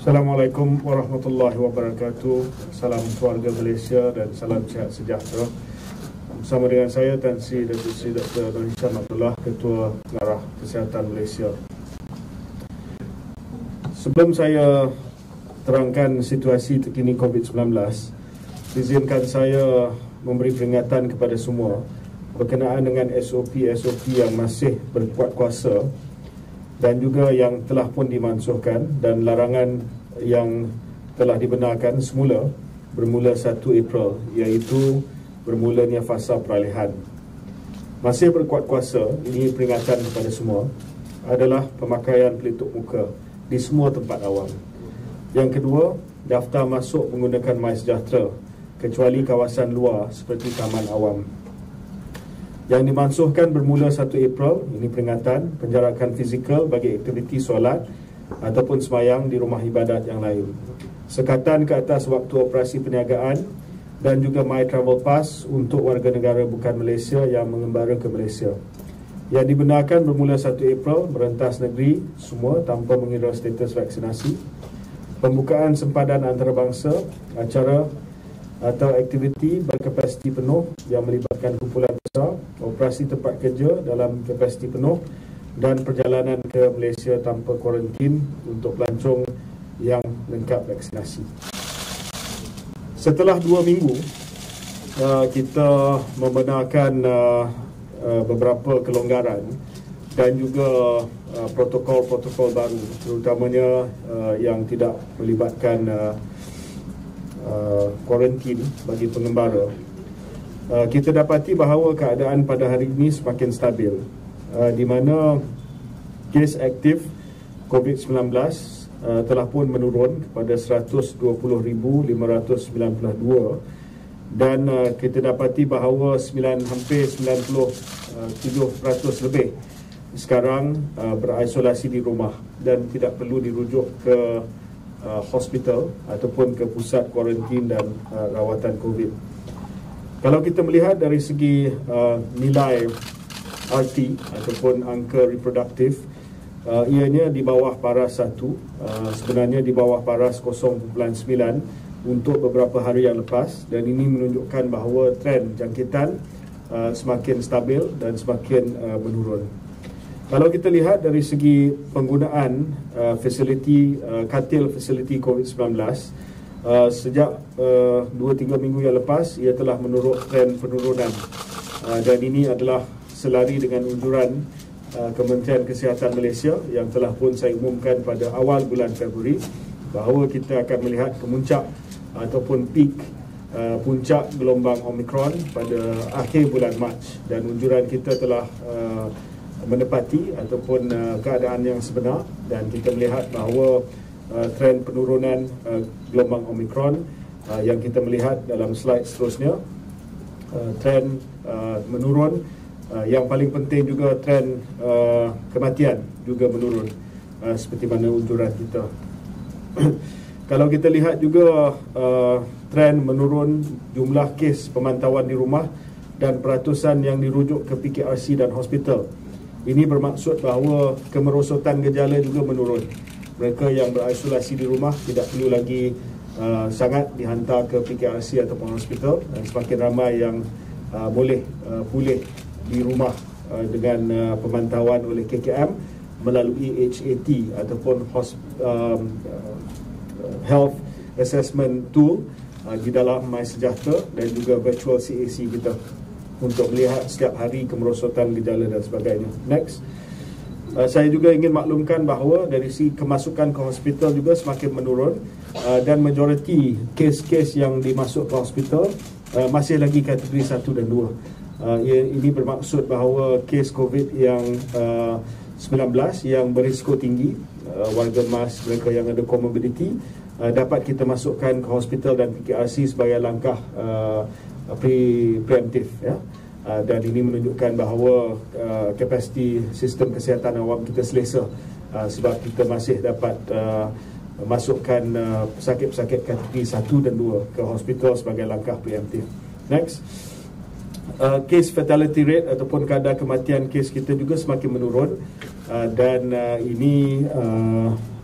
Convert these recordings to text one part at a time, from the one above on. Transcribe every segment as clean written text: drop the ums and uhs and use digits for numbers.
Assalamualaikum warahmatullahi wabarakatuh. Salam keluarga Malaysia dan salam sihat sejahtera. Bersama dengan saya Tan Sri Datuk Seri Dr. Nur Hisham Abdullah, Ketua Pengarah Kesihatan Malaysia. Sebelum saya terangkan situasi terkini COVID-19, izinkan saya memberi peringatan kepada semua berkenaan dengan SOP-SOP yang masih berkuat kuasa dan juga yang telah pun dimansuhkan, dan larangan yang telah dibenarkan semula bermula 1 April, iaitu bermulanya fasa peralihan. Masih berkuat kuasa, ini peringatan kepada semua, adalah pemakaian pelitup muka di semua tempat awam. Yang kedua, daftar masuk menggunakan MySejahtera kecuali kawasan luar seperti taman awam. Yang dimansuhkan bermula 1 April, ini peringatan penjarakan fizikal bagi aktiviti solat ataupun semayang di rumah ibadat yang lain. Sekatan ke atas waktu operasi perniagaan dan juga My Travel Pass untuk warga negara bukan Malaysia yang mengembara ke Malaysia. Yang dibenarkan bermula 1 April merentas negeri semua tanpa mengira status vaksinasi. Pembukaan sempadan antarabangsa, acara atau aktiviti berkapasiti penuh yang melibatkan kumpulan besar, operasi tempat kerja dalam kapasiti penuh dan perjalanan ke Malaysia tanpa kuarantin untuk pelancong yang lengkap vaksinasi. Setelah 2 minggu, kita membenarkan beberapa kelonggaran dan juga protokol-protokol baru, terutamanya yang tidak melibatkan kuarantin bagi pengembara. Kita dapati bahawa keadaan pada hari ini semakin stabil, di mana kes aktif COVID-19 telah pun menurun kepada 120,592, dan kita dapati bahawa hampir 97% lebih sekarang berisolasi di rumah dan tidak perlu dirujuk ke hospital ataupun ke pusat kuarantin dan rawatan COVID. Kalau kita melihat dari segi nilai RT ataupun angka reproduktif, ianya di bawah paras 1, sebenarnya di bawah paras 0.9 untuk beberapa hari yang lepas, dan ini menunjukkan bahawa trend jangkitan semakin stabil dan semakin menurun. Kalau kita lihat dari segi penggunaan katil fasiliti COVID-19, sejak 2-3 minggu yang lepas, ia telah menurut trend penurunan, dan ini adalah selari dengan unjuran Kementerian Kesihatan Malaysia yang telah pun saya umumkan pada awal bulan Februari bahawa kita akan melihat kemuncak ataupun peak puncak gelombang Omicron pada akhir bulan Mac, dan unjuran kita telah menepati ataupun keadaan yang sebenar, dan kita melihat bahawa trend penurunan gelombang Omicron yang kita melihat dalam slide seterusnya, trend menurun. Yang paling penting juga trend kematian juga menurun seperti mana unjuran kita. Kalau kita lihat juga trend menurun jumlah kes pemantauan di rumah dan peratusan yang dirujuk ke PKRC dan hospital. Ini bermaksud bahawa kemerosotan gejala juga menurun. Mereka yang berisolasi di rumah tidak perlu lagi sangat dihantar ke PKRC ataupun hospital, dan semakin ramai yang boleh pulih di rumah dengan pemantauan oleh KKM melalui HAT ataupun Health Assessment Tool di dalam MySejahtera dan juga virtual CAC kita untuk melihat setiap hari kemerosotan gejala dan sebagainya. Next. Saya juga ingin maklumkan bahawa dari segi kemasukan ke hospital juga semakin menurun, dan majoriti kes-kes yang dimasuk ke hospital masih lagi kategori 1 dan 2. Ini bermaksud bahawa kes COVID yang 19 yang berisiko tinggi, warga emas, mereka yang ada comorbidity, dapat kita masukkan ke hospital dan PKRC sebagai langkah preemptif, ya. Dan ini menunjukkan bahawa kapasiti sistem kesihatan awam kita selesa, sebab kita masih dapat masukkan pesakit-pesakit kategori 1 dan 2 ke hospital sebagai langkah preemptif. Next. Case fatality rate ataupun kadar kematian kes kita juga semakin menurun, dan ini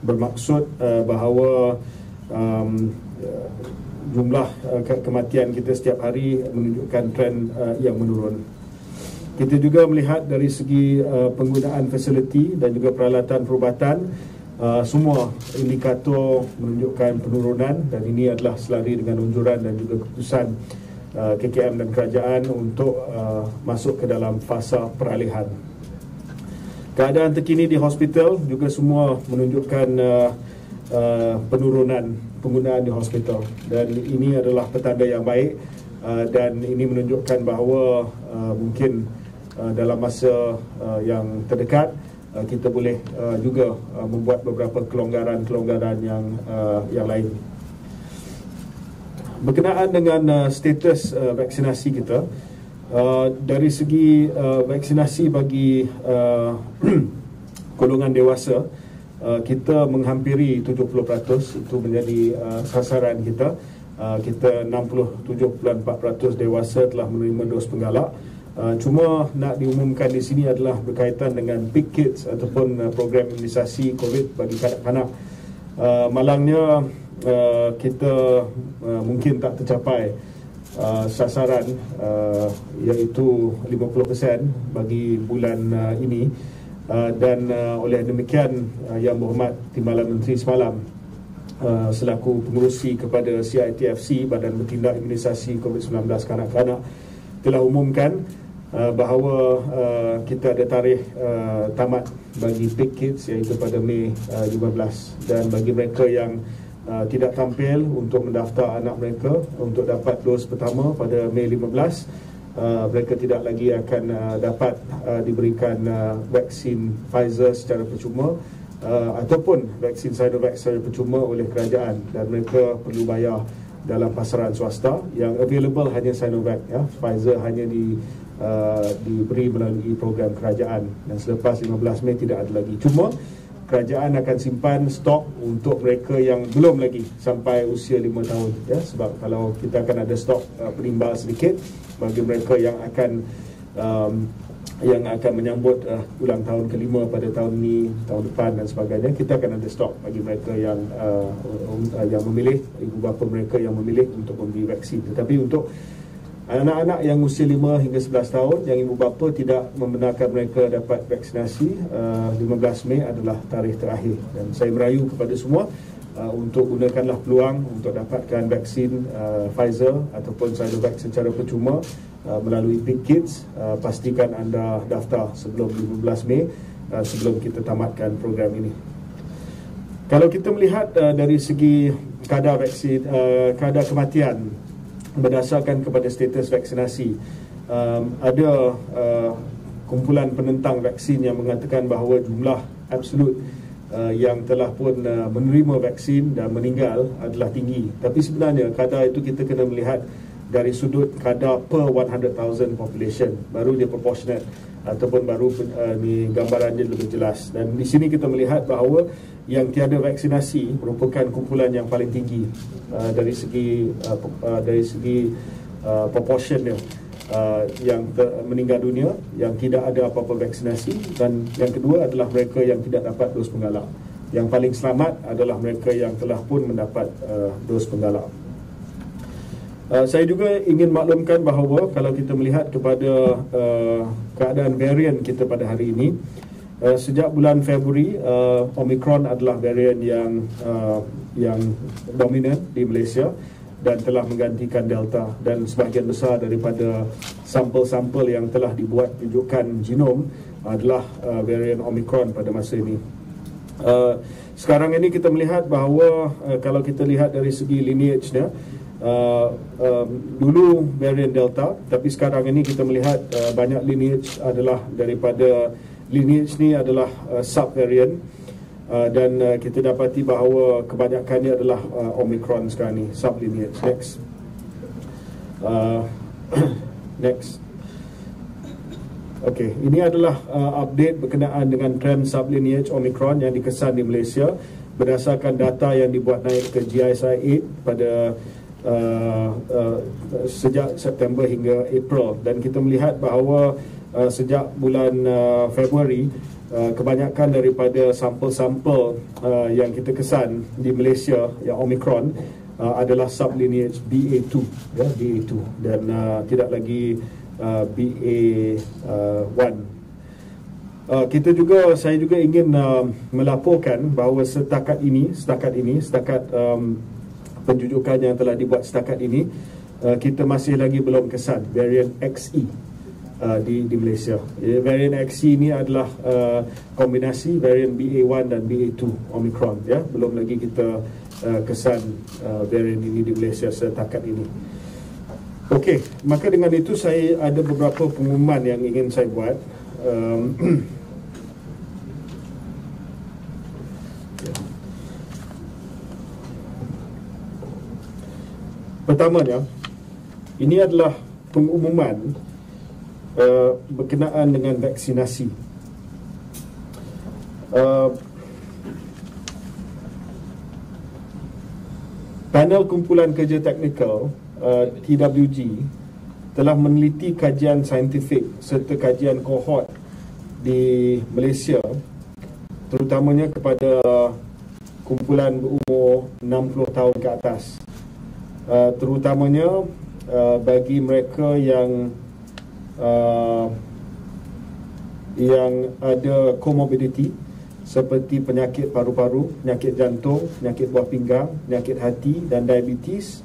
bermaksud bahawa jumlah kematian kita setiap hari menunjukkan trend yang menurun. Kita juga melihat dari segi penggunaan fasiliti dan juga peralatan perubatan, semua indikator menunjukkan penurunan, dan ini adalah selari dengan anjuran dan juga keputusan KKM dan kerajaan untuk masuk ke dalam fasa peralihan. Keadaan terkini di hospital juga semua menunjukkan penurunan penggunaan di hospital, dan ini adalah petanda yang baik, dan ini menunjukkan bahawa mungkin dalam masa yang terdekat kita boleh juga membuat beberapa kelonggaran yang lain. Berkenaan dengan status vaksinasi kita, dari segi vaksinasi bagi golongan dewasa, kita menghampiri 70%, itu menjadi sasaran kita. Kita 67.4% dewasa telah menerima dos penggalak. Cuma nak diumumkan di sini adalah berkaitan dengan Big Kids ataupun program imunisasi COVID bagi kanak-kanak. Malangnya kita mungkin tak tercapai sasaran, iaitu 50% bagi bulan ini, dan oleh demikian Yang Berhormat Timbalan Menteri semalam selaku pengerusi kepada CITFC, Badan Bertindak Imunisasi COVID-19 Kanak-Kanak, telah umumkan bahawa kita ada tarikh tamat bagi Big Kids, iaitu pada Mei 15, dan bagi mereka yang tidak tampil untuk mendaftar anak mereka untuk dapat dos pertama pada Mei 15, mereka tidak lagi akan dapat diberikan vaksin Pfizer secara percuma ataupun vaksin Sinovac secara percuma oleh kerajaan, dan mereka perlu bayar dalam pasaran swasta. Yang available hanya Sinovac, ya. Pfizer hanya diberi melalui program kerajaan, dan selepas 15 Mei tidak ada lagi. Cuma kerajaan akan simpan stok untuk mereka yang belum lagi sampai usia 5 tahun, ya. Sebab kalau kita akan ada stok penimbal sedikit bagi mereka yang akan menyambut ulang tahun kelima pada tahun ini, tahun depan dan sebagainya, kita akan ada stok bagi mereka yang memilih, ibu bapa mereka yang memilih untuk memberi vaksin. Tetapi untuk anak-anak yang usia 5 hingga 11 tahun yang ibu bapa tidak membenarkan mereka dapat vaksinasi, 15 Mei adalah tarikh terakhir, dan saya merayu kepada semua untuk gunakanlah peluang untuk dapatkan vaksin Pfizer ataupun Sinovac secara percuma melalui Big Kids. Pastikan anda daftar sebelum 15 Mei, sebelum kita tamatkan program ini. Kalau kita melihat dari segi kadar vaksin, kadar kematian berdasarkan kepada status vaksinasi, ada kumpulan penentang vaksin yang mengatakan bahawa jumlah absolut yang telah pun menerima vaksin dan meninggal adalah tinggi. Tapi sebenarnya kadar itu kita kena melihat dari sudut kadar per 100,000 population, baru dia proportionate ataupun baru ni gambarannya lebih jelas. Dan di sini kita melihat bahawa yang tiada vaksinasi merupakan kumpulan yang paling tinggi dari segi proportionnya, yang meninggal dunia yang tidak ada apa-apa vaksinasi, dan yang kedua adalah mereka yang tidak dapat dos penggalak. Yang paling selamat adalah mereka yang telah pun mendapat dos penggalak. Saya juga ingin maklumkan bahawa kalau kita melihat kepada keadaan varian kita pada hari ini, sejak bulan Februari, Omicron adalah varian yang dominan di Malaysia dan telah menggantikan Delta, dan sebahagian besar daripada sampel-sampel yang telah dibuat rujukan genom adalah varian Omicron pada masa ini. Sekarang ini kita melihat bahawa kalau kita lihat dari segi lineage-nya, dulu varian Delta, tapi sekarang ini kita melihat banyak lineage adalah daripada lineage ni adalah subvariant, dan kita dapati bahawa kebanyakannya adalah Omicron sekarang ni, sublineage. Next. Okey, ini adalah update berkenaan dengan trend sublineage Omicron yang dikesan di Malaysia berdasarkan data yang dibuat naik ke GISI 8 pada sejak September hingga April, dan kita melihat bahawa sejak bulan Februari kebanyakan daripada sampel-sampel yang kita kesan di Malaysia yang Omicron adalah sublineage BA2, ya, BA2, dan tidak lagi BA1. Saya juga ingin melaporkan bahawa setakat penjujukan yang telah dibuat setakat ini, kita masih lagi belum kesan varian XE di Malaysia. Varian XE ini adalah kombinasi varian BA1 dan BA2 Omicron, ya. Belum lagi kita kesan varian ini di Malaysia setakat ini. Okey, maka dengan itu saya ada beberapa pengumuman yang ingin saya buat. Pertamanya, ini adalah pengumuman berkenaan dengan vaksinasi. Panel Kumpulan Kerja Teknikal TWG telah meneliti kajian saintifik serta kajian kohort di Malaysia, terutamanya kepada kumpulan berumur 60 tahun ke atas, terutamanya bagi mereka yang ada comorbidity seperti penyakit paru-paru, penyakit jantung, penyakit buah pinggang, penyakit hati dan diabetes.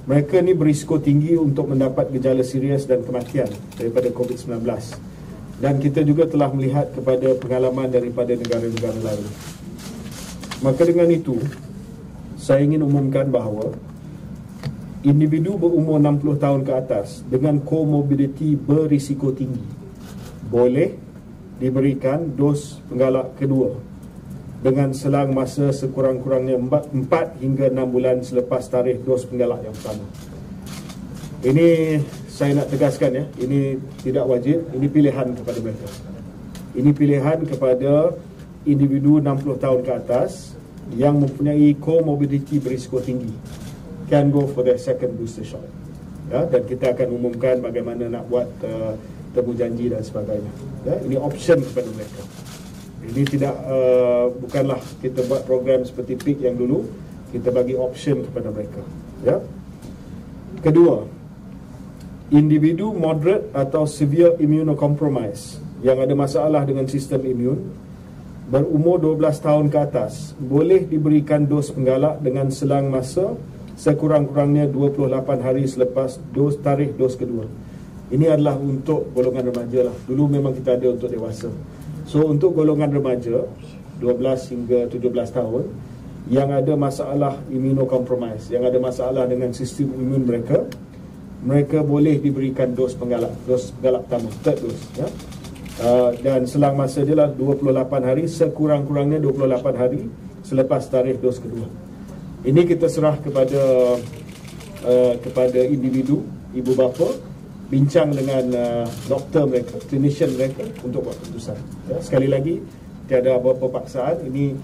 Mereka ni berisiko tinggi untuk mendapat gejala serius dan kematian daripada COVID-19. Dan kita juga telah melihat kepada pengalaman daripada negara-negara lain. Maka dengan itu, saya ingin umumkan bahawa individu berumur 60 tahun ke atas dengan komorbiditi berisiko tinggi boleh diberikan dos penggalak kedua dengan selang masa sekurang-kurangnya 4 hingga 6 bulan selepas tarikh dos penggalak yang pertama. Ini saya nak tegaskan, ya, ini tidak wajib, ini pilihan kepada mereka. Ini pilihan kepada individu 60 tahun ke atas yang mempunyai komorbiditi berisiko tinggi, can go for their second booster shot, ya, dan kita akan umumkan bagaimana nak buat temu janji dan sebagainya, ya. Ini option kepada mereka. Ini tidak bukanlah kita buat program seperti PIK yang dulu, kita bagi option kepada mereka, ya. Kedua, individu moderate atau severe immunocompromise yang ada masalah dengan sistem imun berumur 12 tahun ke atas boleh diberikan dos penggalak dengan selang masa sekurang-kurangnya 28 hari selepas tarikh dos kedua. Ini adalah untuk golongan remaja lah. Dulu memang kita ada untuk dewasa. So untuk golongan remaja 12 hingga 17 tahun yang ada masalah immunocompromise, yang ada masalah dengan sistem imun mereka, mereka boleh diberikan dos penggalak pertama, third dose, ya. Dan selang masa dia lah 28 hari, sekurang-kurangnya 28 hari selepas tarikh dos kedua. Ini kita serah kepada individu, ibu bapa, bincang dengan doktor mereka, clinician mereka untuk buat keputusan, ya. Sekali lagi, tiada apa-apa paksaan. Ini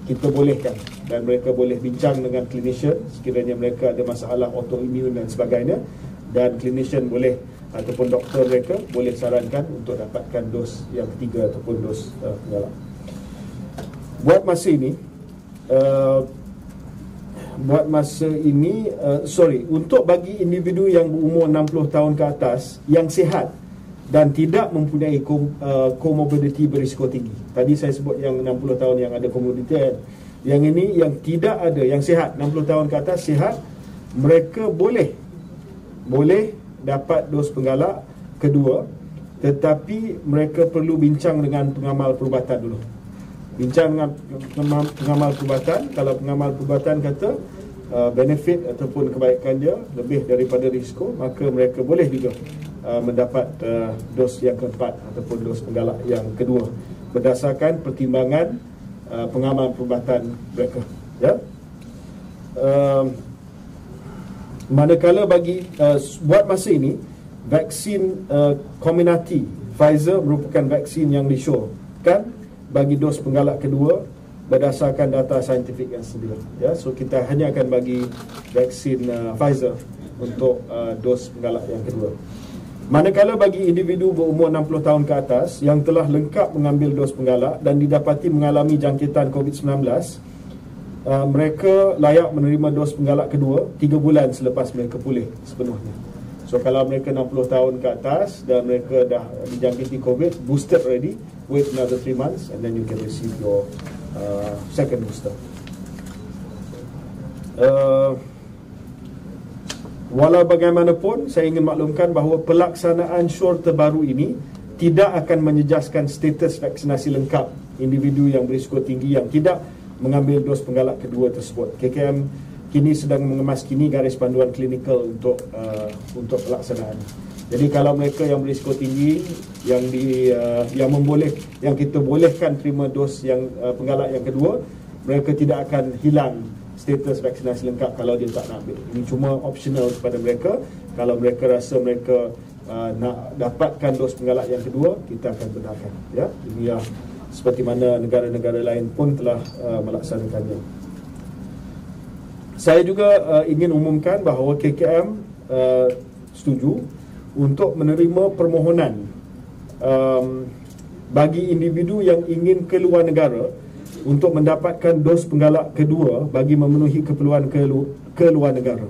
kita bolehkan, dan mereka boleh bincang dengan clinician sekiranya mereka ada masalah autoimun dan sebagainya, dan clinician boleh ataupun doktor mereka boleh sarankan untuk dapatkan dos yang ketiga ataupun dos penggalak. Buat masa ini untuk bagi individu yang berumur 60 tahun ke atas yang sihat dan tidak mempunyai komorbiditi berisiko tinggi. Tadi saya sebut yang 60 tahun yang ada komorbiditi, yang ini yang tidak ada, yang sihat, 60 tahun ke atas sihat, mereka boleh dapat dos penggalak kedua, tetapi mereka perlu bincang dengan pengamal perubatan dulu. Bincang dengan pengamal perubatan. Kalau pengamal perubatan kata benefit ataupun kebaikan dia lebih daripada risiko, maka mereka boleh juga mendapat dos yang keempat ataupun dos penggalak yang kedua berdasarkan pertimbangan pengamal perubatan mereka, ya. Manakala bagi buat masa ini vaksin Comirnaty Pfizer merupakan vaksin yang disyorkan bagi dos penggalak kedua berdasarkan data saintifik yang sedia. Ya, so kita hanya akan bagi vaksin Pfizer untuk dos penggalak yang kedua. Manakala bagi individu berumur 60 tahun ke atas yang telah lengkap mengambil dos penggalak dan didapati mengalami jangkitan COVID-19, mereka layak menerima dos penggalak kedua 3 bulan selepas mereka pulih sepenuhnya. So kalau mereka 60 tahun ke atas dan mereka dah dijangkiti COVID, boosted already, wait another 3 months and then you can receive your second booster. Walau bagaimanapun, saya ingin maklumkan bahawa pelaksanaan syur terbaru ini tidak akan menjejaskan status vaksinasi lengkap individu yang berisiko tinggi yang tidak mengambil dos penggalak kedua tersebut. KKM kini sedang mengemas garis panduan klinikal untuk pelaksanaan. Jadi kalau mereka yang berisiko tinggi yang kita bolehkan terima dos yang penggalak yang kedua, mereka tidak akan hilang status vaksinasi lengkap kalau dia tak nak ambil. Ini cuma optional kepada mereka. Kalau mereka rasa mereka nak dapatkan dos penggalak yang kedua, kita akan benarkan. Ya, ini seperti mana negara-negara lain pun telah melaksanakannya. Saya juga ingin umumkan bahawa KKM setuju untuk menerima permohonan bagi individu yang ingin keluar negara untuk mendapatkan dos penggalak kedua bagi memenuhi keperluan keluar negara.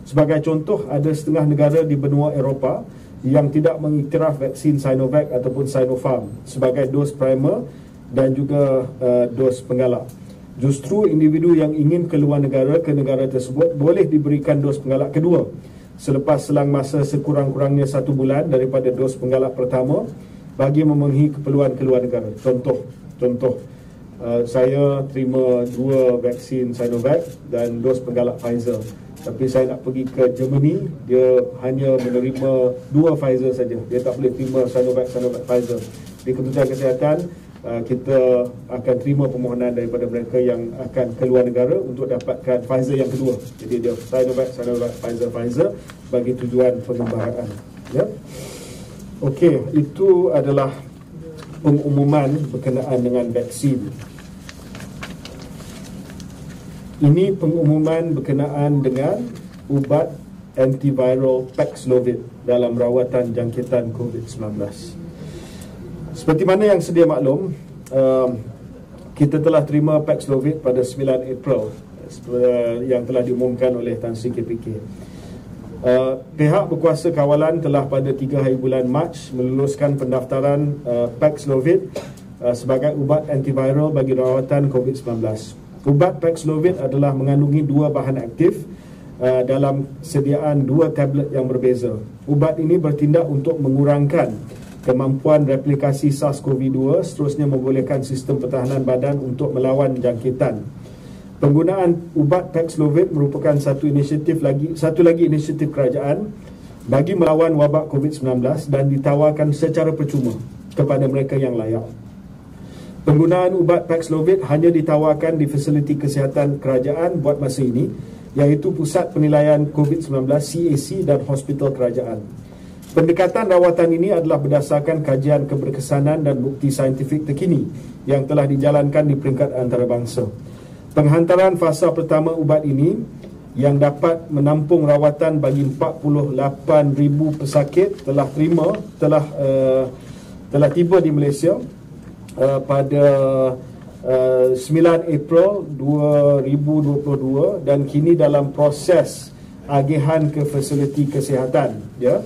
Sebagai contoh, ada setengah negara di benua Eropah yang tidak mengiktiraf vaksin Sinovac ataupun Sinopharm sebagai dos primer dan juga dos penggalak. Justru individu yang ingin keluar negara ke negara tersebut boleh diberikan dos penggalak kedua selepas selang masa sekurang-kurangnya 1 bulan daripada dos penggalak pertama bagi memenuhi keperluan keluar negara. Contoh, saya terima 2 vaksin Sinovac dan dos penggalak Pfizer. Tapi saya nak pergi ke Germany, dia hanya menerima 2 Pfizer saja. Dia tak boleh terima Sinovac Pfizer. Di Kementerian Kesihatan, kita akan terima permohonan daripada mereka yang akan keluar negara untuk dapatkan Pfizer yang kedua. Jadi dia Sinovac, Pfizer bagi tujuan pengembaraan. Ya. Okey, itu adalah pengumuman berkenaan dengan vaksin. Ini pengumuman berkenaan dengan ubat antiviral Paxlovid dalam rawatan jangkitan COVID-19. Seperti mana yang sedia maklum, kita telah terima Paxlovid pada 9 April yang telah diumumkan oleh Tan Sri KPK. Pihak berkuasa kawalan telah pada 3 hari bulan Mac meluluskan pendaftaran Paxlovid sebagai ubat antiviral bagi rawatan COVID-19. Ubat Paxlovid adalah mengandungi 2 bahan aktif dalam sediaan 2 tablet yang berbeza. Ubat ini bertindak untuk mengurangkan kemampuan replikasi SARS-CoV-2, seterusnya membolehkan sistem pertahanan badan untuk melawan jangkitan. Penggunaan ubat Paxlovid merupakan satu lagi inisiatif kerajaan bagi melawan wabak COVID-19 dan ditawarkan secara percuma kepada mereka yang layak. Penggunaan ubat Paxlovid hanya ditawarkan di fasiliti kesihatan kerajaan buat masa ini, iaitu Pusat Penilaian COVID-19 CAC dan hospital kerajaan. Pendekatan rawatan ini adalah berdasarkan kajian keberkesanan dan bukti saintifik terkini yang telah dijalankan di peringkat antarabangsa. Penghantaran fasa pertama ubat ini yang dapat menampung rawatan bagi 48,000 pesakit telah tiba di Malaysia pada 9 April 2022 dan kini dalam proses agihan ke fasiliti kesihatan, ya.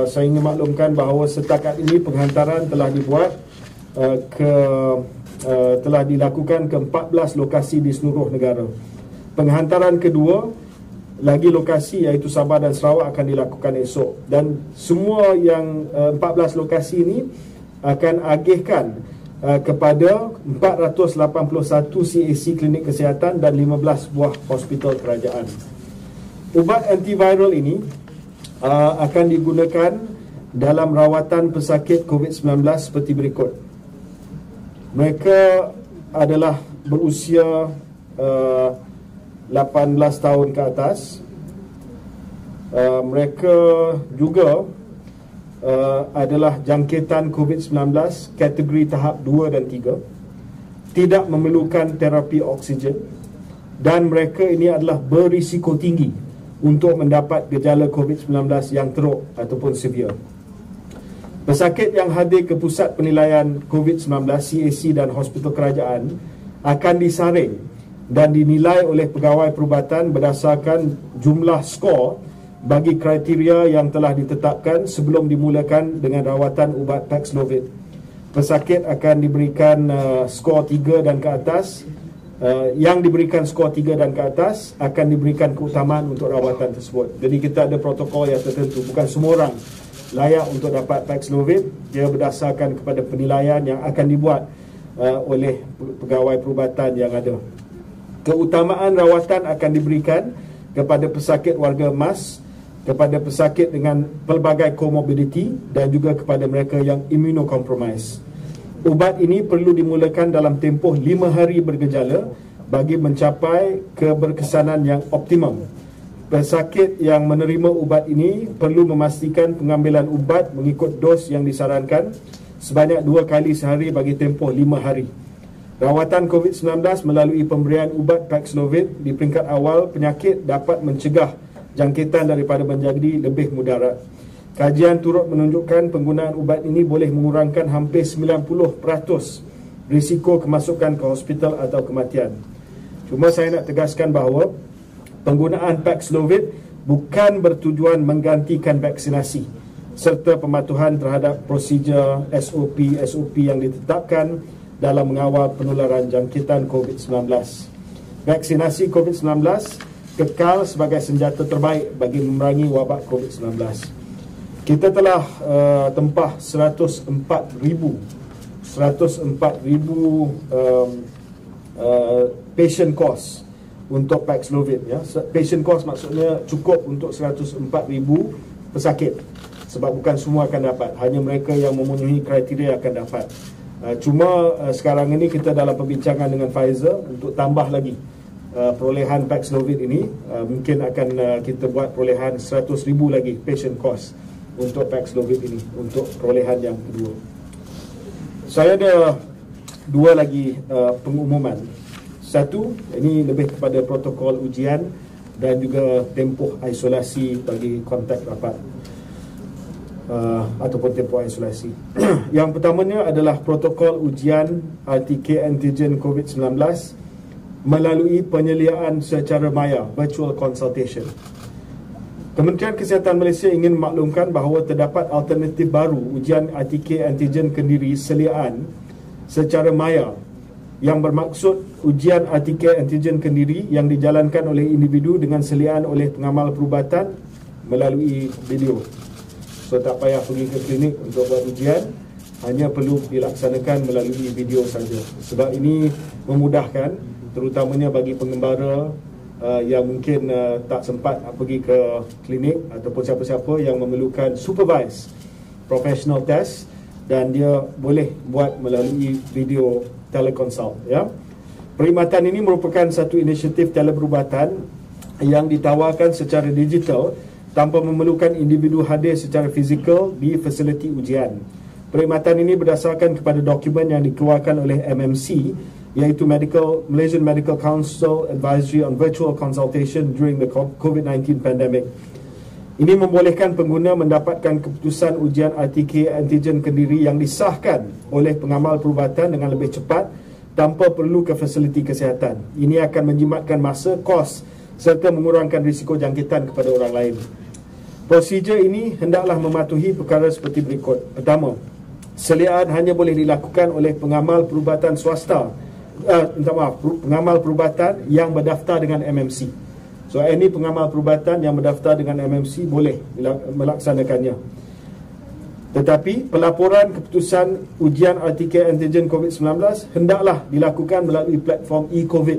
Saya ingin maklumkan bahawa setakat ini penghantaran telah dilakukan ke 14 lokasi di seluruh negara. Penghantaran kedua lagi lokasi iaitu Sabah dan Sarawak akan dilakukan esok, dan semua yang 14 lokasi ini akan agihkan kepada 481 CAC klinik kesihatan dan 15 buah hospital kerajaan. Ubat antiviral ini akan digunakan dalam rawatan pesakit COVID-19 seperti berikut. Mereka adalah berusia 18 tahun ke atas. Mereka juga adalah jangkitan COVID-19 kategori tahap 2 dan 3. tidak memerlukan terapi oksigen dan mereka ini adalah berisiko tinggi untuk mendapat gejala COVID-19 yang teruk ataupun severe. Pesakit yang hadir ke pusat penilaian COVID-19 CAC dan hospital kerajaan akan disaring dan dinilai oleh pegawai perubatan berdasarkan jumlah skor bagi kriteria yang telah ditetapkan sebelum dimulakan dengan rawatan ubat Paxlovid. Pesakit akan diberikan skor 3 dan ke atas. Yang diberikan skor 3 dan ke atas akan diberikan keutamaan untuk rawatan tersebut. Jadi kita ada protokol yang tertentu. Bukan semua orang layak untuk dapat Paxlovid. Dia berdasarkan kepada penilaian yang akan dibuat oleh pegawai perubatan yang ada. Keutamaan rawatan akan diberikan kepada pesakit warga emas, kepada pesakit dengan pelbagai komorbiditi dan juga kepada mereka yang immunocompromised. Ubat ini perlu dimulakan dalam tempoh 5 hari bergejala bagi mencapai keberkesanan yang optimum. Pesakit yang menerima ubat ini perlu memastikan pengambilan ubat mengikut dos yang disarankan sebanyak 2 kali sehari bagi tempoh 5 hari. Rawatan COVID-19 melalui pemberian ubat Paxlovid di peringkat awal penyakit dapat mencegah jangkitan daripada menjadi lebih mudarat. Kajian turut menunjukkan penggunaan ubat ini boleh mengurangkan hampir 90% risiko kemasukan ke hospital atau kematian. Cuma saya nak tegaskan bahawa penggunaan Paxlovid bukan bertujuan menggantikan vaksinasi serta pematuhan terhadap prosedur SOP yang ditetapkan dalam mengawal penularan jangkitan COVID-19. Vaksinasi COVID-19 kekal sebagai senjata terbaik bagi memerangi wabak COVID-19. Kita telah tempah 104,000 patient cost untuk Paxlovid, ya. Patient cost maksudnya cukup untuk 104,000 pesakit. Sebab bukan semua akan dapat, hanya mereka yang memenuhi kriteria akan dapat. Cuma sekarang ini kita dalam perbincangan dengan Pfizer untuk tambah lagi perolehan Paxlovid ini. Mungkin akan kita buat perolehan 100,000 lagi patient cost untuk Paxlovid ini, untuk perolehan yang kedua. Saya ada 2 lagi pengumuman. Satu, ini lebih kepada protokol ujian dan juga tempoh isolasi bagi kontak rapat ataupun tempoh isolasi. Yang pertamanya adalah protokol ujian RTK antigen COVID-19 melalui penyeliaan secara maya, virtual consultation. Kementerian Kesihatan Malaysia ingin memaklumkan bahawa terdapat alternatif baru ujian RTK antigen kendiri seliaan secara maya yang bermaksud ujian RTK antigen kendiri yang dijalankan oleh individu dengan seliaan oleh pengamal perubatan melalui video. So tak payah pergi ke klinik untuk buat ujian, hanya perlu dilaksanakan melalui video saja. Sebab ini memudahkan terutamanya bagi pengembara yang mungkin tak sempat pergi ke klinik ataupun siapa-siapa yang memerlukan supervised professional test, dan dia boleh buat melalui video teleconsult, ya. Perkhidmatan ini merupakan satu inisiatif teleperubatan yang ditawarkan secara digital tanpa memerlukan individu hadir secara fizikal di fasiliti ujian. Perkhidmatan ini berdasarkan kepada dokumen yang dikeluarkan oleh MMC, iaitu Malaysian Medical Council Advisory on Virtual Consultation during the COVID-19 pandemic. Ini membolehkan pengguna mendapatkan keputusan ujian RTK antigen kendiri yang disahkan oleh pengamal perubatan dengan lebih cepat tanpa perlu ke fasiliti kesihatan. Ini akan menjimatkan masa, kos serta mengurangkan risiko jangkitan kepada orang lain. Prosedur ini hendaklah mematuhi perkara seperti berikut. Pertama, seliaan hanya boleh dilakukan oleh pengamal perubatan swasta, pengamal perubatan yang berdaftar dengan MMC. So, any pengamal perubatan yang berdaftar dengan MMC boleh melaksanakannya. Tetapi pelaporan keputusan ujian RTK antigen COVID-19 hendaklah dilakukan melalui platform e-COVID.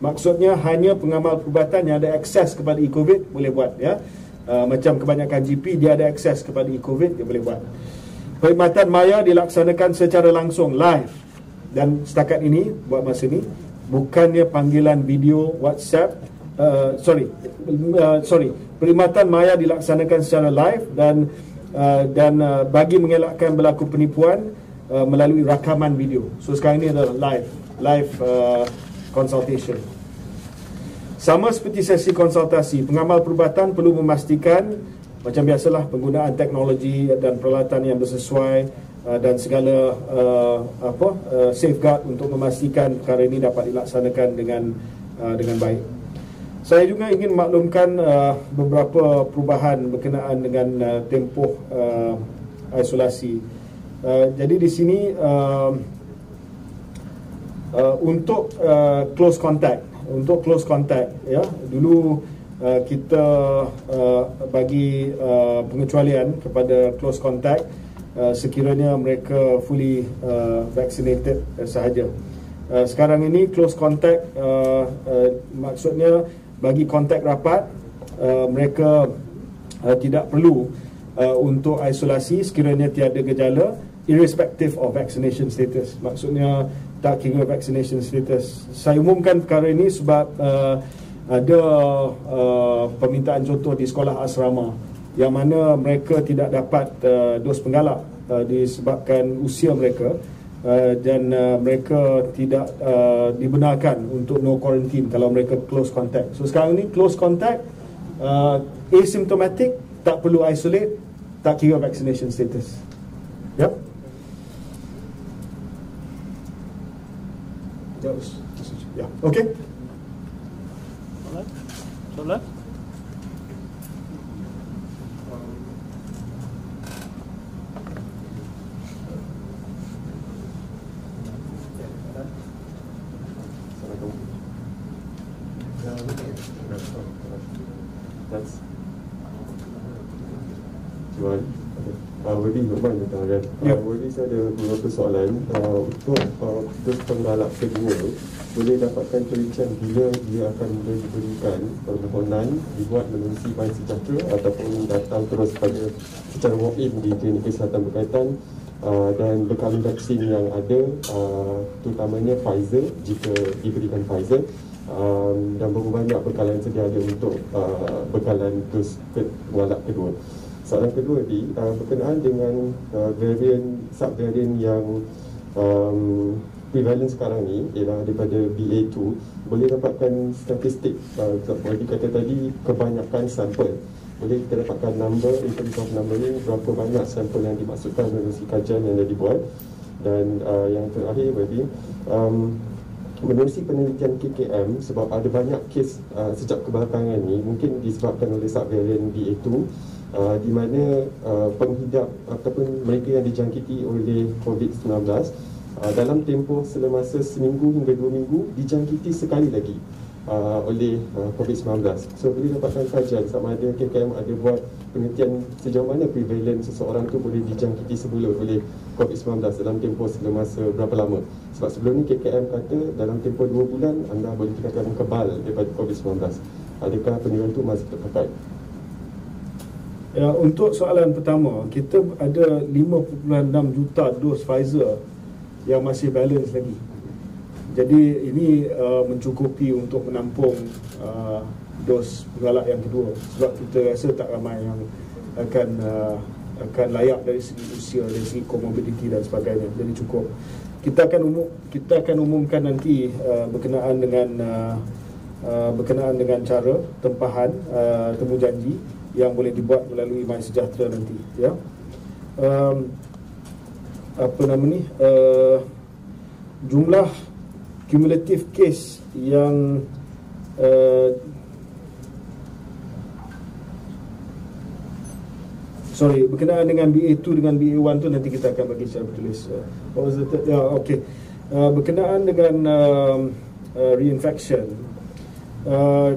Maksudnya hanya pengamal perubatan yang ada akses kepada e-COVID boleh buat, ya. Macam kebanyakan GP, dia ada akses kepada e-COVID, dia boleh buat. Perkhidmatan maya dilaksanakan secara langsung, live. Dan setakat ini, buat masa ini, bukannya panggilan video WhatsApp. Perkhidmatan maya dilaksanakan secara live dan bagi mengelakkan berlaku penipuan, melalui rakaman video. So sekarang ini adalah live consultation. Sama seperti sesi konsultasi, pengamal perubatan perlu memastikan macam biasalah penggunaan teknologi dan peralatan yang bersesuai dan segala safeguard untuk memastikan perkara ini dapat dilaksanakan dengan baik. Saya juga ingin maklumkan beberapa perubahan berkenaan dengan tempoh isolasi. Jadi di sini untuk close contact, ya, dulu kita bagi pengecualian kepada close contact sekiranya mereka fully vaccinated sahaja. Sekarang ini close contact maksudnya bagi kontak rapat mereka tidak perlu untuk isolasi sekiranya tiada gejala, irrespective of vaccination status. Maksudnya tak kira vaccination status. Saya umumkan perkara ini sebab ada permintaan contoh di sekolah asrama yang mana mereka tidak dapat dos penggalak disebabkan usia mereka dan mereka tidak dibenarkan untuk no quarantine kalau mereka close contact. So sekarang ni close contact asymptomatic, tak perlu isolate, tak kira vaccination status. Yep. Ya, okey. Soalan? Wadi Nurman kan? Wadi saya ada beberapa soalan. Untuk dos penggalak kedua, boleh dapatkan perincian bila dia akan diberikan permohonan dibuat menerusi My Sejahtera ataupun datang terus pada secara walk-in di klinik kesihatan berkaitan, dan bekalan vaksin yang ada, terutamanya Pfizer jika diberikan Pfizer, dan berapa banyak bekalan sedia ada untuk bekalan dos penggalak kedua. Soalan kedua berkenaan dengan subvarian yang prevalent sekarang ni ialah daripada BA2, boleh dapatkan statistik, seperti kata tadi kebanyakan sampel, boleh kita dapatkan number, in terms of number ni, berapa banyak sampel yang dimaksudkan melalui kajian yang dah dibuat. Dan yang terakhir bagi menerusi penelitian KKM, sebab ada banyak kes sejak kebelakangan ni mungkin disebabkan oleh subvarian BA2, di mana penghidap ataupun mereka yang dijangkiti oleh COVID-19 dalam tempoh semasa seminggu hingga 2 minggu dijangkiti sekali lagi oleh COVID-19. So boleh dapatkan kajian sama ada KKM ada buat penelitian sejauh mana prevalent seseorang tu boleh dijangkiti semula oleh COVID-19 dalam tempoh semasa berapa lama. Sebab sebelum ni KKM kata dalam tempoh 2 bulan anda boleh dikatakan kebal daripada COVID-19. Adakah penilaian itu masih terpakai? Ya, untuk soalan pertama, kita ada 5.6 juta dos Pfizer yang masih balance lagi. Jadi ini mencukupi untuk menampung dos penggalak yang kedua. Sebab kita rasa tak ramai yang akan layak dari segi usia, dari segi comorbidity dan sebagainya. Jadi cukup. Kita akan umumkan nanti berkenaan dengan cara tempahan temu janji yang boleh dibuat melalui My Sejahtera nanti, ya. Jumlah cumulative case yang berkenaan dengan BA2 dengan BA1 tu nanti kita akan bagi secara bertulis. What was the third? Okay. Berkenaan dengan reinfection,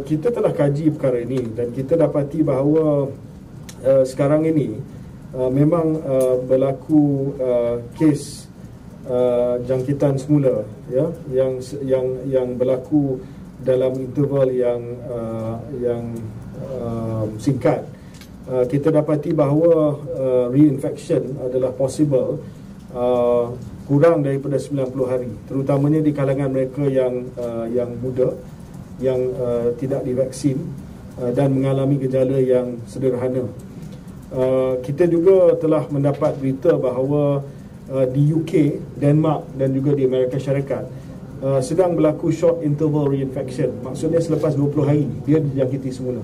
kita telah kaji perkara ini dan kita dapati bahawa sekarang ini memang berlaku kes jangkitan semula, ya, yang berlaku dalam interval yang singkat. Kita dapati bahawa reinfection adalah possible kurang daripada 90 hari, terutamanya di kalangan mereka yang muda, yang tidak divaksin dan mengalami gejala yang sederhana. Kita juga telah mendapat berita bahawa di UK, Denmark dan juga di Amerika Syarikat sedang berlaku short interval reinfection. Maksudnya selepas 20 hari dia dijangkiti semula.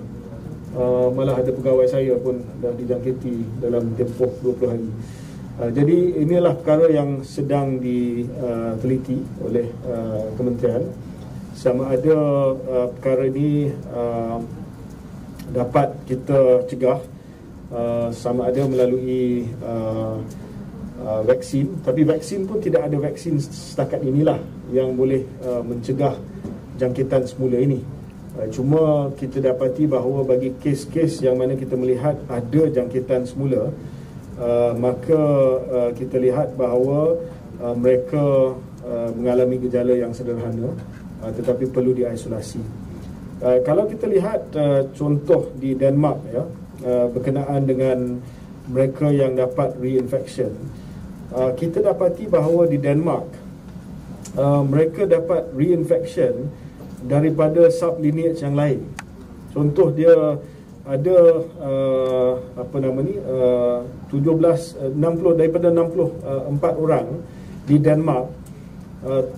Malah ada pegawai saya pun dah dijangkiti dalam tempoh 20 hari. Jadi inilah perkara yang sedang diteliti oleh kementerian, sama ada perkara ini dapat kita cegah sama ada melalui vaksin. Tapi vaksin pun tidak ada vaksin setakat inilah yang boleh mencegah jangkitan semula ini. Cuma kita dapati bahawa bagi kes-kes yang mana kita melihat ada jangkitan semula, maka kita lihat bahawa mereka mengalami gejala yang sederhana, tetapi perlu diisolasi. Kalau kita lihat contoh di Denmark, ya, berkenaan dengan mereka yang dapat reinfection, kita dapati bahawa di Denmark mereka dapat reinfection daripada sublineage yang lain. Contoh dia ada 60 daripada 64 orang di Denmark,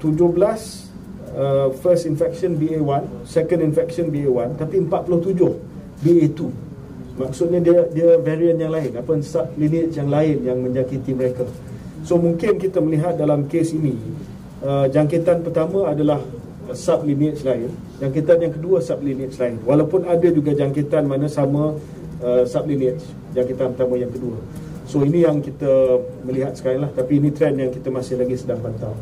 17 first infection BA1, second infection BA1, tapi 47 BA2. Maksudnya dia varian yang lain, sublineage yang lain yang menjangkiti mereka. So mungkin kita melihat dalam kes ini jangkitan pertama adalah sublineage lain, jangkitan yang kedua sublineage lain, walaupun ada juga jangkitan mana sama sublineage, jangkitan pertama yang kedua. So ini yang kita melihat sekarang lah, tapi ini trend yang kita masih lagi sedang pantau.